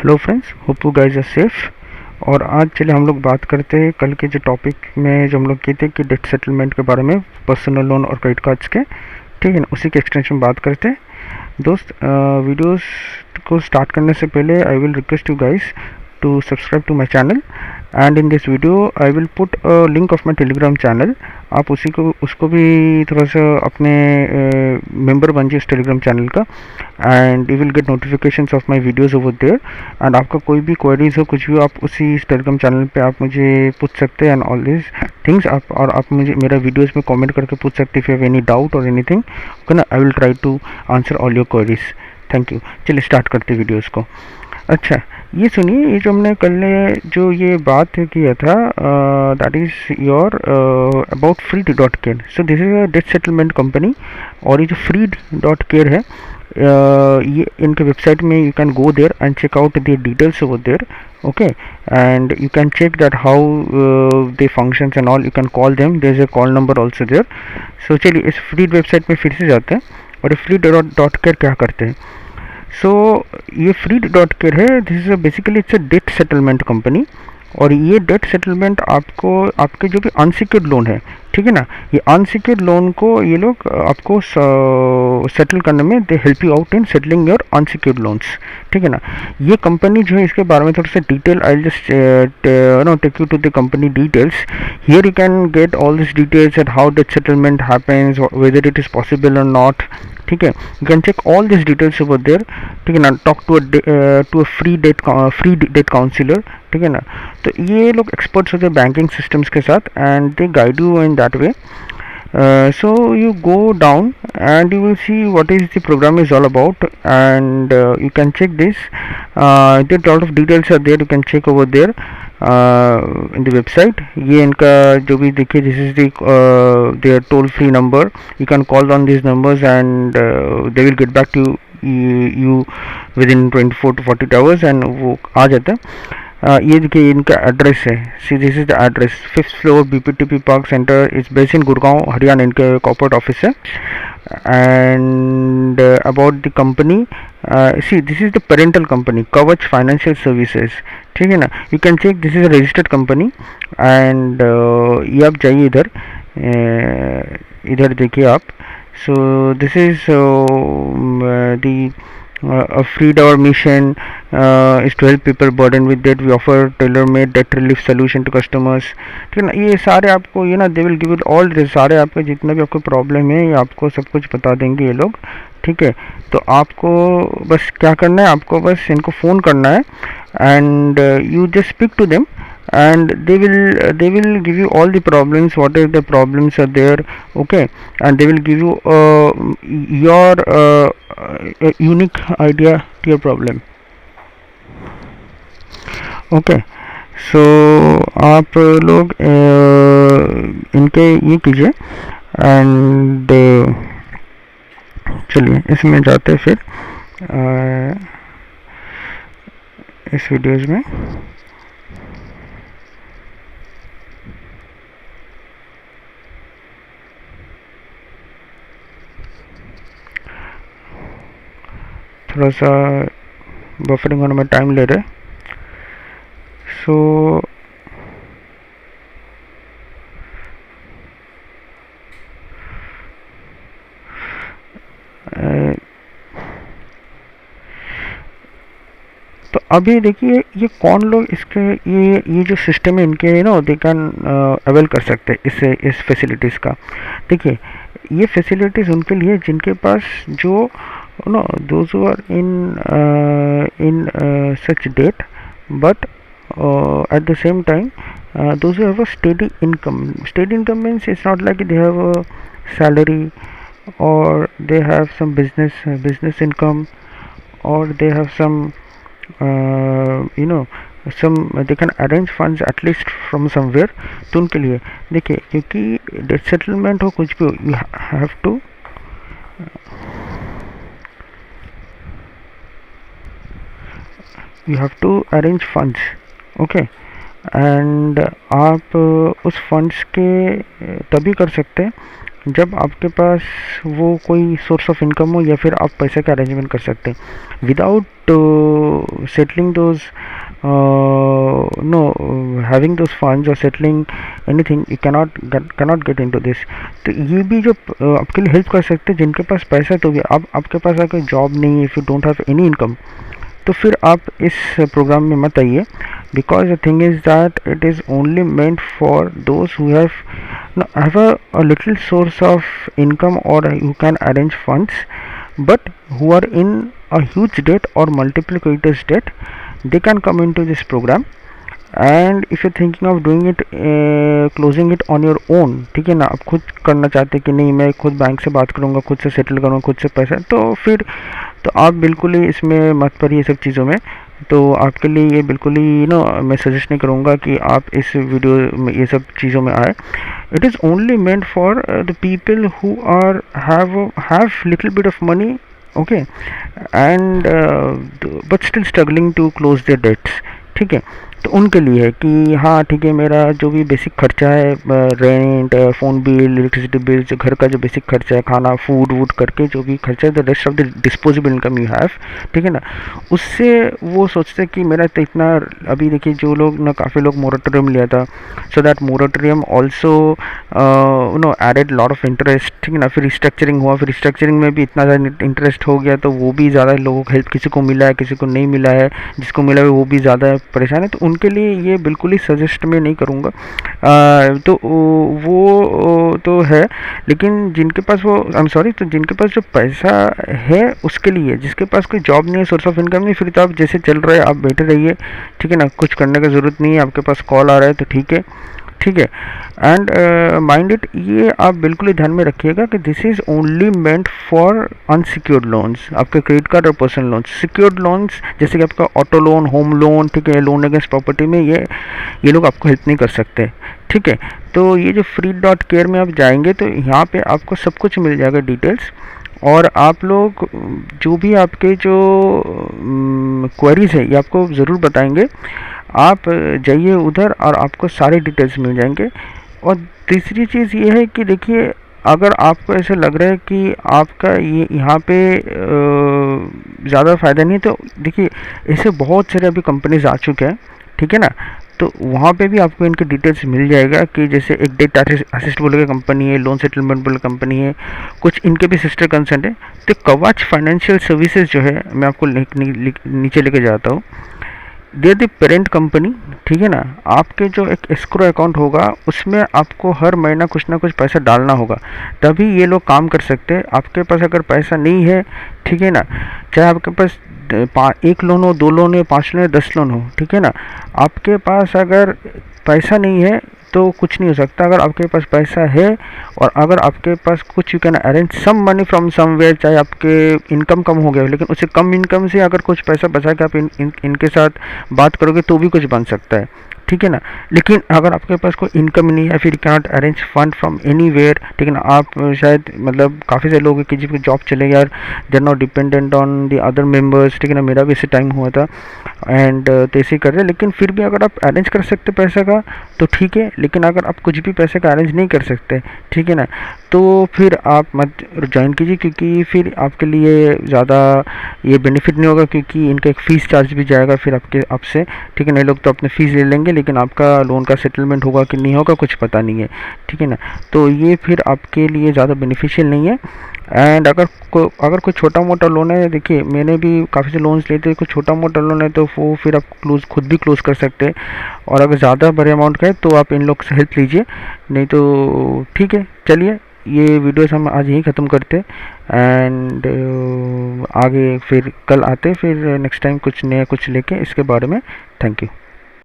Hello friends, hope you guys are safe. और आज चलिए हम लोग बात करते हैं कल के जो टॉपिक में जो हम लोग किए थे कि डेट सेटलमेंट के बारे में, पर्सनल लोन और क्रेडिट कार्ड्स के। ठीक है ना, उसी के एक्सटेंशन बात करते हैं दोस्त। वीडियोस को स्टार्ट करने से पहले I will request you guys to subscribe to my channel, and in this video I will put a link of my telegram channel। आप उसी को उसको भी थोड़ा सा अपने मेंबर बन जाइए उस टेलीग्राम चैनल का, and you will get notifications of my videos over there. And आपका कोई भी क्वेरीज हो, कुछ भी, आप उसी टेलीग्राम चैनल पे आप मुझे पूछ सकते हैं एंड ऑल दिस थिंग्स। आप मुझे मेरा वीडियोस में कमेंट करके पूछ सकते हैं if you have any doubt और एनीथिंग, ओके ना। I will try to answer all your queries. Thank you. चलिए स्टार्ट करते वीडियोज़ को। अच्छा, ये सुनिए, ये जो हमने कल जो ये बात किया था, that is your about Freed dot care. So this is a debt settlement company, और ये जो फ्रीड डॉट केयर है, ये इनके वेबसाइट में you can go there and check out the details over there, okay. And you can check that how they functions and all. You can call them, there is a call number also there. So चलिए इस freed website में फिर से जाते हैं और ये Freed dot care क्या करते हैं। सो ये फ्रीड डॉट केयर है, this is basically it's a debt settlement company. और ये डेट सेटलमेंट आपको आपके जो भी अनसिक्योर्ड लोन है, ठीक है ना, ये अनसिक्योर्ड लोन को ये लोग आपको सेटल करने में they help you out in settling your unsecured loans, ठीक है ना। ये कंपनी जो है, इसके बारे में थोड़ा सा detail I just no take you to the company details. Here you can get all this details at how debt settlement happens, whether it is possible और नॉट, ठीक है। You can check all this details over there, ठीक है ना। Talk to a free debt counsellor, ठीक है ना। तो ये लोग एक्सपर्ट्स होते हैं बैंकिंग सिस्टम्स के साथ, and they guide you in that way. So you go down and you will see what is the program is all about, and you can check this. There a lot of details are there, you can check over there in the website। ये इनका जो भी देखिए, this is the their toll free number, you can call on these numbers and they will get back to you within 24 to 40 hours, and वो आ जाता है। ये देखिए इनका एड्रेस है, see this is the address, 5th floor BPTP park centre, is based in Gurgaon Haryana, इनके corporate office है। And about the company, see this is the parental company, Kavach financial services, ठीक है ना। You can check, this is a registered company. And ये आप जाइए इधर, इधर देखिए आप। So this is the freed our mission is to help people burdened with debt, we offer tailor made debt relief solution to customers, ठीक है ना। ये सारे आपको ये ना, they will give it all, सारे आपके जितना भी आपको प्रॉब्लम है ये आपको सब कुछ बता देंगे ये लोग, ठीक है। तो आपको बस क्या करना है, आपको बस इनको फ़ोन करना है, and you just speak to them, and they will give you all the problems, whatever the problems are there, okay, and they will give you your unique idea to your problem, okay। so आप लोग इनके ये कीजिए, and चलिए इसमें जाते हैं फिर इस वीडियोज़ में। थोड़ा सा बफरिंग होने में टाइम ले रहे। सो तो अभी देखिए ये कौन लोग इसके ये जो सिस्टम है इनके ना, दे कैन अवेल कर सकते हैं इससे, इस फैसिलिटीज़ का। देखिए ये फैसिलिटीज़ उनके लिए जिनके पास जो no those who are in such debt, but at the same time those who have a steady income. Steady income means it's not like they have a salary, or they have some business income, or they have some you know some, they can arrange funds at least from somewhere। तो उनके लिए देखिए, क्योंकि date settlement हो कुछ भी हो, you have to you have to arrange funds, okay। And आप उस फंड्स के तभी कर सकते हैं जब आपके पास वो कोई सोर्स ऑफ इनकम हो या फिर आप पैसे का अरेंजमेंट कर सकते हैं without settling those no having those funds और settling anything you cannot get into this. तो ये भी जो आपके लिए हेल्प कर सकते हैं जिनके पास पैसा, तो भी आप आपके पास अगर जॉब नहीं है, if you don't have any income, तो फिर आप इस प्रोग्राम में मत आइए, because the thing is that it is only meant for those who have a little source of income or who can arrange funds, but who are in a huge debt or multiple creditors debt, they can come into this program. And if you thinking of doing it closing it on your own, ठीक है ना, आप खुद करना चाहते हैं कि नहीं मैं खुद बैंक से बात करूँगा, खुद से सेटल करूँगा, खुद से पैसा, तो फिर तो आप बिल्कुल ही इसमें मत पड़िए सब चीज़ों में। तो आपके लिए ये बिल्कुल ही मैं सजेस्ट नहीं करूँगा कि आप इस वीडियो में ये सब चीज़ों में आए। It is only meant for the people who are have little bit of money, okay, and but still struggling to close their debts, ठीक है। तो उनके लिए है कि हाँ ठीक है, मेरा जो भी बेसिक खर्चा है, rent, phone bill, electricity bill, जो घर का जो बेसिक खर्चा है, खाना, फूड वूड करके जो भी खर्चा है, the rest of the disposable income you have, ठीक है ना, उससे वो सोचते हैं कि मेरा तो इतना, अभी देखिए जो लोग ना, काफ़ी लोग मोरेटोरियम लिया था, so that moratorium also added lot of interest, ठीक है ना, फिर रिस्ट्रक्चरिंग हुआ, फिर रिस्ट्रक्चरिंग में भी इतना ज़्यादा इंटरेस्ट हो गया, तो वो भी ज़्यादा लोगों को हेल्प, किसी को मिला है, किसी को नहीं मिला है, जिसको मिला है वो भी ज़्यादा परेशान है। तो उनके लिए ये बिल्कुल ही सजेस्ट मैं नहीं करूँगा। तो वो तो है, लेकिन जिनके पास वो आई एम सॉरी, तो जिनके पास जो पैसा है उसके लिए, जिसके पास कोई जॉब नहीं है, सोर्स ऑफ इनकम नहीं, फिर तो आप जैसे चल रहे हैं आप बैठे रहिए, ठीक है ना, कुछ करने की ज़रूरत नहीं है, आपके पास कॉल आ रहा है तो ठीक है, ठीक है। एंड माइंड इट, ये आप बिल्कुल ही ध्यान में रखिएगा कि this is only meant for unsecured loans, आपके क्रेडिट कार्ड और पर्सनल लोन्स। सिक्योर्ड लोन्स जैसे कि आपका ऑटो लोन, होम लोन, ठीक है, लोन अगेंस्ट प्रॉपर्टी में ये लोग आपको हेल्प नहीं कर सकते, ठीक है। तो ये जो free.care में आप जाएंगे तो यहाँ पे आपको सब कुछ मिल जाएगा डिटेल्स, और आप लोग जो भी आपके जो क्वेरीज है ये आपको ज़रूर बताएंगे। आप जाइए उधर और आपको सारे डिटेल्स मिल जाएंगे। और तीसरी चीज़ ये है कि देखिए, अगर आपको ऐसे लग रहा है कि आपका ये यहाँ पे ज़्यादा फ़ायदा नहीं है, तो देखिए ऐसे बहुत सारे अभी कंपनीज आ चुके हैं, ठीक है ना, तो वहाँ पे भी आपको इनके डिटेल्स मिल जाएगा कि जैसे एक डेट असिस्ट बोल के कंपनी है, लोन सेटलमेंट बोल कंपनी है, कुछ इनके भी सिस्टर कंसर्न है। तो कवच फाइनेंशियल सर्विसेज जो है, मैं आपको नीचे लेके जाता हूँ, दे द पेरेंट कंपनी, ठीक है ना। आपके जो एक एस्क्रो अकाउंट होगा उसमें आपको हर महीना कुछ ना कुछ पैसा डालना होगा, तभी ये लोग काम कर सकते हैं। आपके पास अगर पैसा नहीं है, ठीक है ना, चाहे आपके पास 1 लोन हो, 2 लोन हो, 5 लोन हो, 10 लोन हो, ठीक है ना, आपके पास अगर पैसा नहीं है तो कुछ नहीं हो सकता। अगर आपके पास पैसा है और अगर आपके पास कुछ, you can arrange some money from somewhere, चाहे आपके इनकम कम हो गया लेकिन उससे कम इनकम से अगर कुछ पैसा बचा के आप इनके साथ बात करोगे तो भी कुछ बन सकता है, ठीक है ना। लेकिन अगर आपके पास कोई इनकम नहीं है, फिर cannot arrange fund from anywhere, ठीक है ना, आप शायद मतलब काफ़ी सारे लोग कि जिनकी जॉब चले गया, they are not dependent on the other members, ठीक है ना, मेरा भी इसे टाइम हुआ था, एंड तो ऐसे ही कर रहे। लेकिन फिर भी अगर आप अरेंज कर सकते पैसे का तो ठीक है, लेकिन अगर आप कुछ भी पैसे का अरेंज नहीं कर सकते, ठीक है ना, तो फिर आप मत ज्वाइन कीजिए, क्योंकि फिर आपके लिए ज़्यादा ये बेनिफिट नहीं होगा, क्योंकि इनका एक फ़ीस चार्ज भी जाएगा फिर आपसे, ठीक है ना। लोग तो अपने फ़ीस ले लेंगे, लेकिन आपका लोन का सेटलमेंट होगा कि नहीं होगा कुछ पता नहीं है, ठीक है ना। तो ये फिर आपके लिए ज़्यादा बेनिफिशियल नहीं है। एंड अगर कोई छोटा मोटा लोन है, देखिए मैंने भी काफ़ी से लोन्स लिए थे, कोई छोटा मोटा लोन है तो वो फिर आप खुद भी क्लोज़ कर सकते हैं। और अगर ज़्यादा बड़े अमाउंट का है तो आप इन लोग से हेल्प लीजिए, नहीं तो ठीक है। चलिए, ये वीडियोस हम आज यहीं ख़त्म करते एंड आगे फिर कल आते, फिर नेक्स्ट टाइम कुछ नया कुछ लेके इसके बारे में। Thank you.